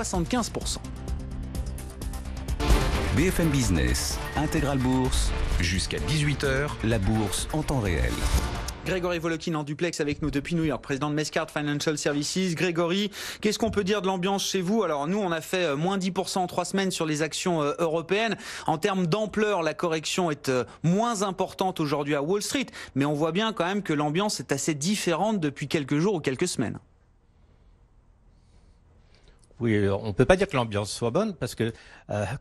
75%. BFM Business, Intégral Bourse, jusqu'à 18h, la bourse en temps réel. Grégory Volokin en duplex avec nous depuis New York, président de Mescard Financial Services. Grégory, qu'est-ce qu'on peut dire de l'ambiance chez vous? Alors nous, on a fait moins 10% en 3 semaines sur les actions européennes. En termes d'ampleur, la correction est moins importante aujourd'hui à Wall Street, mais on voit bien quand même que l'ambiance est assez différente depuis quelques jours ou quelques semaines. Oui, on ne peut pas dire que l'ambiance soit bonne parce que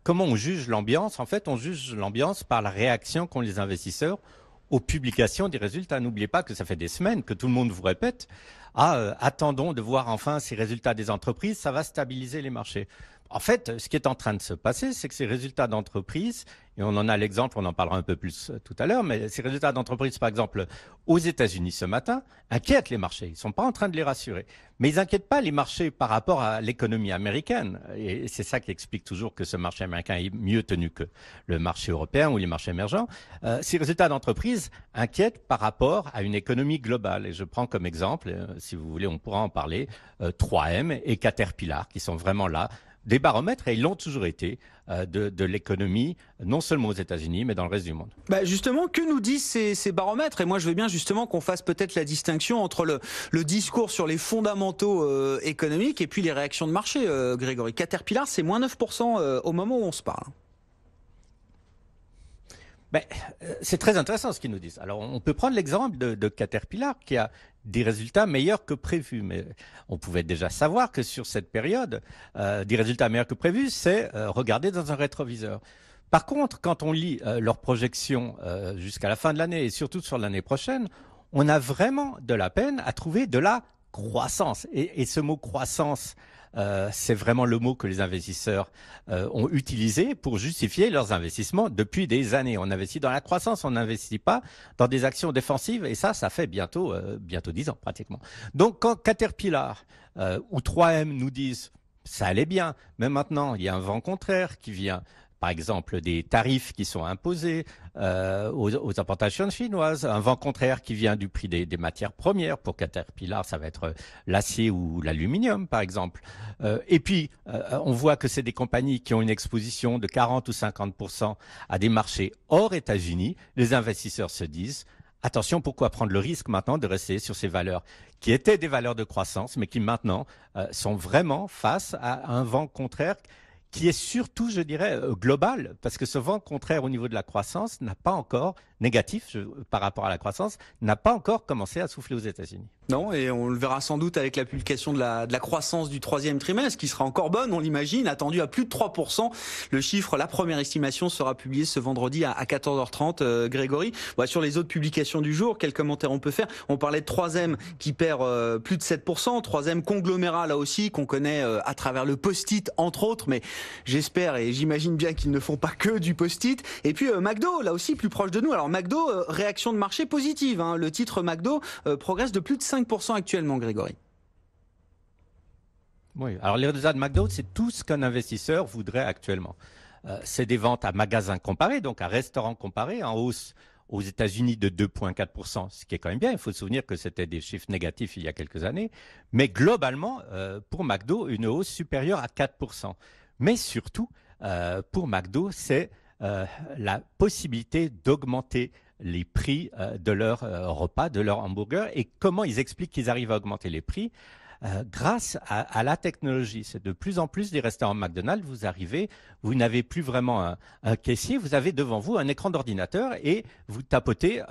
comment on juge l'ambiance? En fait, on juge l'ambiance par la réaction qu'ont les investisseurs aux publications des résultats. N'oubliez pas que ça fait des semaines que tout le monde vous répète attendons de voir enfin ces résultats des entreprises, ça va stabiliser les marchés. En fait, ce qui est en train de se passer, c'est que ces résultats d'entreprise, et on en a l'exemple, on en parlera un peu plus tout à l'heure, mais ces résultats d'entreprise, par exemple, aux États-Unis ce matin, inquiètent les marchés. Ils ne sont pas en train de les rassurer. Mais ils n'inquiètent pas les marchés par rapport à l'économie américaine. Et c'est ça qui explique toujours que ce marché américain est mieux tenu que le marché européen ou les marchés émergents. Ces résultats d'entreprise inquiètent par rapport à une économie globale. Et je prends comme exemple, si vous voulez, on pourra en parler, 3M et Caterpillar, qui sont vraiment là, des baromètres, et ils l'ont toujours été, de l'économie, non seulement aux États-Unis, mais dans le reste du monde. Justement, que nous disent ces baromètres? Et moi, je veux bien justement qu'on fasse peut-être la distinction entre le discours sur les fondamentaux économiques et puis les réactions de marché, Grégory. Caterpillar, c'est moins 9% au moment où on se parle. C'est très intéressant ce qu'ils nous disent. Alors, on peut prendre l'exemple de Caterpillar qui a des résultats meilleurs que prévus. Mais on pouvait déjà savoir que sur cette période, des résultats meilleurs que prévus, c'est regarder dans un rétroviseur. Par contre, quand on lit leurs projections jusqu'à la fin de l'année et surtout sur l'année prochaine, on a vraiment de la peine à trouver de la croissance. Et ce mot croissance, c'est vraiment le mot que les investisseurs ont utilisé pour justifier leurs investissements depuis des années. On investit dans la croissance, on n'investit pas dans des actions défensives, et ça fait bientôt 10 ans pratiquement. Donc quand Caterpillar ou 3M nous disent ça allait bien, mais maintenant il y a un vent contraire qui vient, par exemple des tarifs qui sont imposés aux importations chinoises, un vent contraire qui vient du prix des matières premières. Pour Caterpillar, ça va être l'acier ou l'aluminium, par exemple. Et puis, on voit que c'est des compagnies qui ont une exposition de 40 ou 50% à des marchés hors États-Unis. Les investisseurs se disent, attention, pourquoi prendre le risque maintenant de rester sur ces valeurs qui étaient des valeurs de croissance, mais qui maintenant sont vraiment face à un vent contraire qui est surtout, je dirais, global, parce que ce vent contraire au niveau de la croissance n'a pas encore, négatif par rapport à la croissance, n'a pas encore commencé à souffler aux États-Unis. Non, et on le verra sans doute avec la publication de la croissance du 3e trimestre, qui sera encore bonne, on l'imagine, attendue à plus de 3%. Le chiffre, la première estimation sera publiée ce vendredi à 14h30, Grégory. Sur les autres publications du jour, quels commentaires on peut faire? On parlait de 3M qui perd plus de 7%, 3M conglomérat là aussi, qu'on connaît à travers le post-it, entre autres, mais j'espère et j'imagine bien qu'ils ne font pas que du post-it. Et puis McDo, là aussi, plus proche de nous. Alors McDo, réaction de marché positive, hein. Le titre McDo progresse de plus de 5% actuellement, Grégory. Oui, alors les résultats de McDo, c'est tout ce qu'un investisseur voudrait actuellement. C'est des ventes à magasins comparés, donc à restaurants comparés, en hausse aux États-Unis de 2,4%, ce qui est quand même bien. Il faut se souvenir que c'était des chiffres négatifs il y a quelques années. Mais globalement, pour McDo, une hausse supérieure à 4%. Mais surtout, pour McDo, c'est la possibilité d'augmenter les prix de leurs repas, de leurs hamburgers, et comment ils expliquent qu'ils arrivent à augmenter les prix grâce à la technologie. C'est de plus en plus des restaurants McDonald's, vous n'avez plus vraiment un caissier, vous avez devant vous un écran d'ordinateur et vous tapotez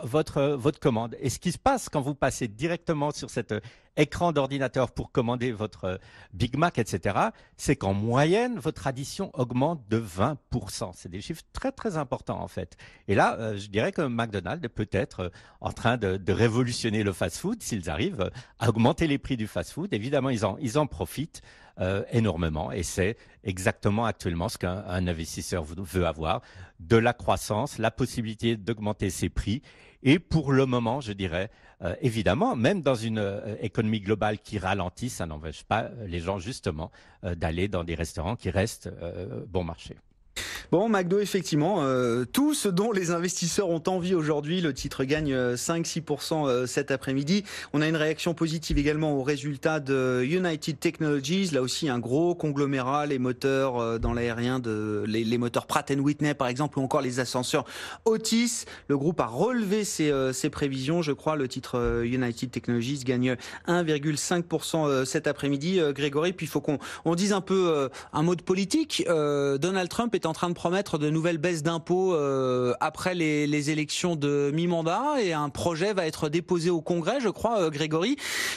votre commande. Et ce qui se passe quand vous passez directement sur cet écran d'ordinateur pour commander votre Big Mac, etc., c'est qu'en moyenne, votre addition augmente de 20%. C'est des chiffres très, très importants, en fait. Et là, je dirais que McDonald's est peut-être en train de révolutionner le fast-food s'ils arrivent à augmenter les prix du fast-food. Évidemment, ils en profitent énormément, et c'est exactement actuellement ce qu'un investisseur veut avoir, de la croissance, la possibilité d'augmenter ses prix. Et pour le moment, je dirais, évidemment, même dans une économie globale qui ralentit, ça n'empêche pas les gens justement d'aller dans des restaurants qui restent bon marché. Bon, McDo, effectivement, tout ce dont les investisseurs ont envie aujourd'hui. Le titre gagne 5-6% cet après-midi. On a une réaction positive également aux résultats de United Technologies. Là aussi, un gros conglomérat, les moteurs dans l'aérien, les moteurs Pratt & Whitney, par exemple, ou encore les ascenseurs Otis. Le groupe a relevé ses prévisions. Je crois, le titre United Technologies gagne 1,5% cet après-midi. Grégory, puis il faut qu'on dise un peu un mot de politique. Donald Trump est en train de promettre de nouvelles baisses d'impôts après les élections de mi-mandat, et un projet va être déposé au Congrès, je crois, Grégory,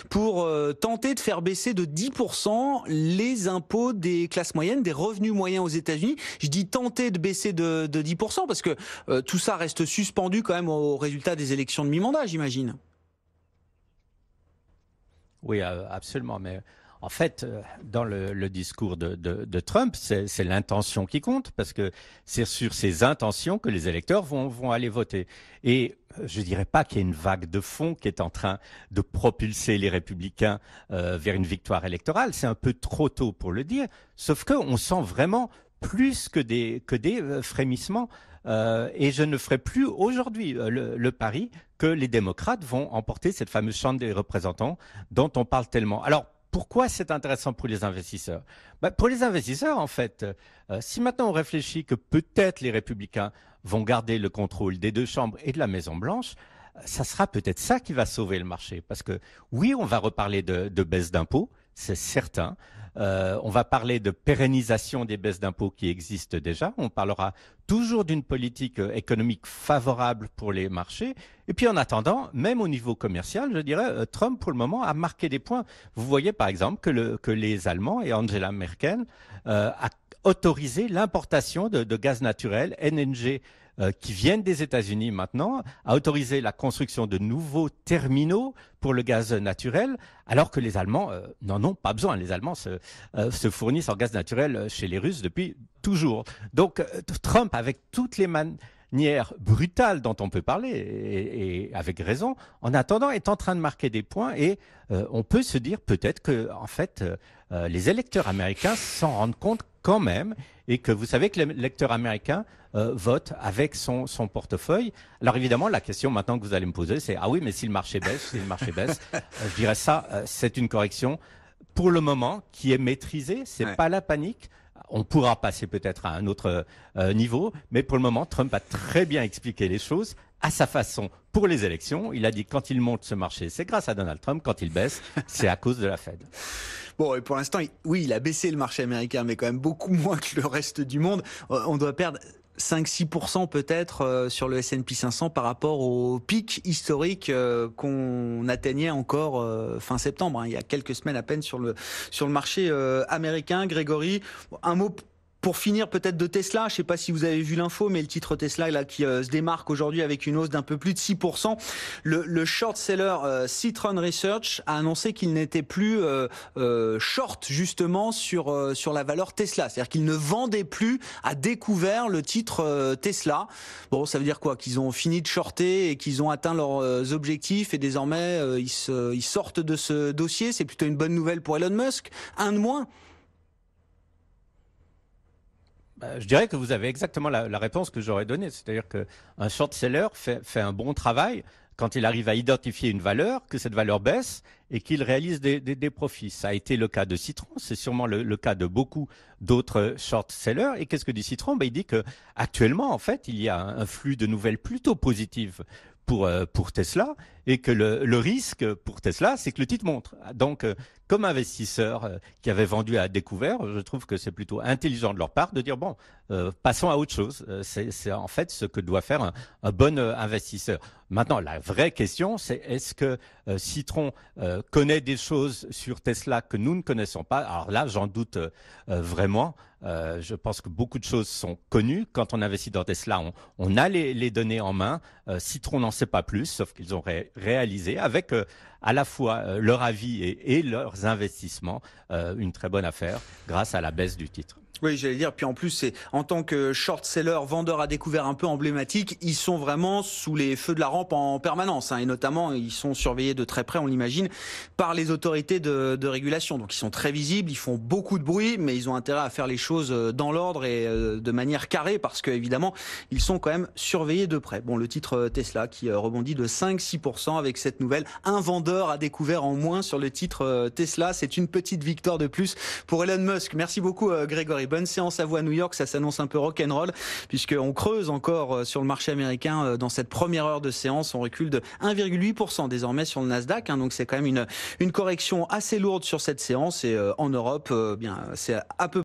pour tenter de faire baisser de 10% les impôts des classes moyennes, des revenus moyens aux États-Unis. Je dis tenter de baisser de 10% parce que tout ça reste suspendu quand même au résultat des élections de mi-mandat, j'imagine. Oui, absolument, mais en fait, dans le discours de Trump, c'est l'intention qui compte, parce que c'est sur ces intentions que les électeurs vont aller voter. Et je dirais pas qu'il y a une vague de fond qui est en train de propulser les républicains vers une victoire électorale. C'est un peu trop tôt pour le dire, sauf qu'on sent vraiment plus que des frémissements. Et je ne ferai plus aujourd'hui le pari que les démocrates vont emporter cette fameuse Chambre des représentants dont on parle tellement. Alors, pourquoi c'est intéressant pour les investisseurs? Pour les investisseurs, en fait, si maintenant on réfléchit que peut-être les républicains vont garder le contrôle des deux chambres et de la Maison-Blanche, ça sera peut-être ça qui va sauver le marché. Parce que oui, on va reparler de baisse d'impôts, c'est certain. On va parler de pérennisation des baisses d'impôts qui existent déjà. On parlera toujours d'une politique économique favorable pour les marchés. Et puis en attendant, même au niveau commercial, je dirais, Trump pour le moment a marqué des points. Vous voyez par exemple que les Allemands et Angela Merkel a autorisé l'importation de gaz naturel, LNG, qui viennent des États-Unis maintenant, a autorisé la construction de nouveaux terminaux pour le gaz naturel, alors que les Allemands n'en ont pas besoin. Les Allemands se fournissent en gaz naturel chez les Russes depuis toujours. Donc Trump, avec toutes les manières brutales dont on peut parler, et avec raison, en attendant, est en train de marquer des points, et on peut se dire peut-être que, en fait, les électeurs américains s'en rendent compte quand même, et que vous savez que l'électeur américain vote avec son portefeuille. Alors évidemment, la question maintenant que vous allez me poser, c'est « Ah oui, mais si le marché baisse, je dirais ça, c'est une correction pour le moment qui est maîtrisée, c'est pas la panique. On pourra passer peut-être à un autre niveau, mais pour le moment, Trump a très bien expliqué les choses à sa façon pour les élections. Il a dit quand il monte ce marché, c'est grâce à Donald Trump. Quand il baisse, c'est à cause de la Fed. Bon, et pour l'instant, oui, il a baissé le marché américain, mais quand même beaucoup moins que le reste du monde. On doit perdre 5-6% peut-être sur le S&P 500 par rapport au pic historique qu'on atteignait encore fin septembre, hein, il y a quelques semaines à peine sur le marché américain. Grégory, un mot pour finir peut-être de Tesla. Je ne sais pas si vous avez vu l'info, mais le titre Tesla là qui se démarque aujourd'hui avec une hausse d'un peu plus de 6%. Le short seller Citron Research a annoncé qu'il n'était plus short justement sur la valeur Tesla. C'est-à-dire qu'il ne vendait plus à découvert le titre Tesla. Bon, ça veut dire quoi? Qu'ils ont fini de shorter et qu'ils ont atteint leurs objectifs, et désormais ils sortent de ce dossier. C'est plutôt une bonne nouvelle pour Elon Musk. Un de moins. Je dirais que vous avez exactement la réponse que j'aurais donnée. C'est-à-dire qu'un short seller fait un bon travail quand il arrive à identifier une valeur, que cette valeur baisse et qu'il réalise des profits. Ça a été le cas de Citron, c'est sûrement le cas de beaucoup d'autres short sellers. Et qu'est-ce que dit Citron? Il dit que actuellement, en fait, il y a un flux de nouvelles plutôt positives pour Tesla, et que le risque pour Tesla, c'est que le titre monte. Donc, comme investisseur qui avait vendu à découvert, je trouve que c'est plutôt intelligent de leur part de dire bon, passons à autre chose. C'est en fait ce que doit faire un bon investisseur. Maintenant, la vraie question, c'est est-ce que Citron connaît des choses sur Tesla que nous ne connaissons pas? Alors là, j'en doute vraiment. Je pense que beaucoup de choses sont connues. Quand on investit dans Tesla, on a les données en main. Citron n'en sait pas plus, sauf qu'ils ont réalisé avec à la fois leur avis et leurs investissements une très bonne affaire grâce à la baisse du titre. Oui, j'allais dire. Puis en plus, c'est en tant que short-seller, vendeur à découvert un peu emblématique, ils sont vraiment sous les feux de la rampe en permanence. Et notamment, ils sont surveillés de très près, on l'imagine, par les autorités de régulation. Donc, ils sont très visibles, ils font beaucoup de bruit, mais ils ont intérêt à faire les choses dans l'ordre et de manière carrée, parce que évidemment, ils sont quand même surveillés de près. Bon, le titre Tesla qui rebondit de 5-6% avec cette nouvelle. Un vendeur à découvert en moins sur le titre Tesla. C'est une petite victoire de plus pour Elon Musk. Merci beaucoup, Grégory. Bonne séance à vous à New York, ça s'annonce un peu rock'n'roll puisqu'on creuse encore sur le marché américain dans cette première heure de séance. On recule de 1,8% désormais sur le Nasdaq, donc c'est quand même une correction assez lourde sur cette séance et en Europe, bien c'est à peu